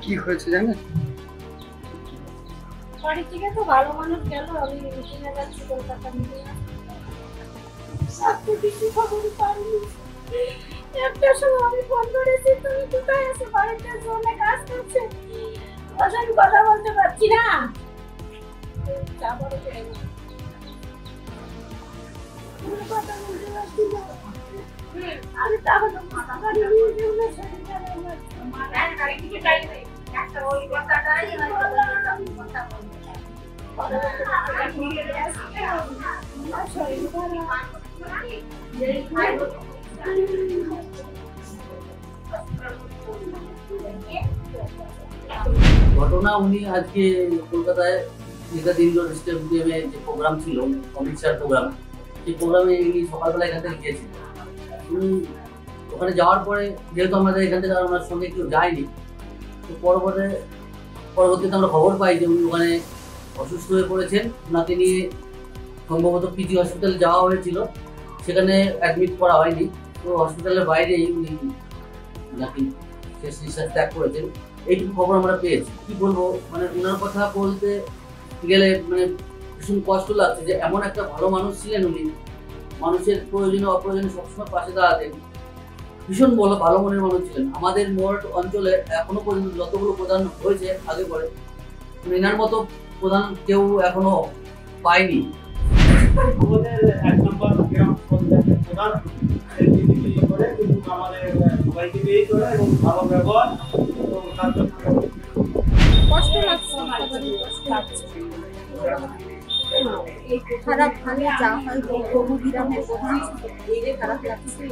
কি হয়েছে জানেন? বাড়ি থেকে তো ভালো মানুষ গেল, আমি মিটিংয়ে যাচ্ছি কলকাতা মিটিংয়ে। কিছু খবর পাইনি। একটার সময় আমি ফোন করেছি, তুমি কোথায় আছো? বাড়িতে জোনে কাজ করছে, আমি কথা বলতে পারছি না। কথা বলতে পারছি না। আমি তাহলে গাড়ি থেকে যাইবে একটা ওই কথাটাই কথা বলতে ঘটনা উনি আজকে কলকাতায় নেতাজি ইন্ডোর স্টেডিয়ামে যে প্রোগ্রাম ছিল, অমিত শাহর প্রোগ্রাম, সেই প্রোগ্রামে উনি সকালবেলা এখান থেকে গিয়েছিলেন। উনি ওখানে যাওয়ার পরে যেহেতু আমাদের এখান থেকে আর ওনার সঙ্গে কেউ যায়নি, তো পরবর্তীতে আমরা খবর পাই যে উনি ওখানে অসুস্থ হয়ে পড়েছেন। ওনাকে নিয়ে সম্ভবত পিজি হসপিটালে যাওয়া হয়েছিল, সেখানে অ্যাডমিট করা হয়নি। তো হসপিটালের বাইরেই উনি নাকি শেষ নিঃশ্বাস ত্যাগ করেছেন, এইটুকু খবর আমরা পেয়েছি। কি বলবো, মানে ওনার কথা বলতে গেলে মানে ভীষণ কষ্ট লাগছে যে এমন একটা ভালো মানুষ ছিলেন উনি, মানুষের প্রয়োজনে অপ্রয়োজনে সবসময় পাশে দাঁড়াতেন, ভীষণ ভালো মনের মানুষ ছিলেন। আমাদের মোট অঞ্চলে এখনো পর্যন্ত যতগুলো প্রধান হয়েছে আগে পরে, এনার মতো প্রধান কেউ এখনো পায়নি। আমাদের এক নম্বর গ্রাম পঞ্চায়েতের প্রধান করে, কিন্তু আমাদের সবাইকে দিয়েই করে এবং ভালো ব্যবহার, এবং তার জন্য কষ্ট লাগছে, খারাপ ভাবে যা হয় প্রভু বিরামের প্রধান খারাপ লাগছে।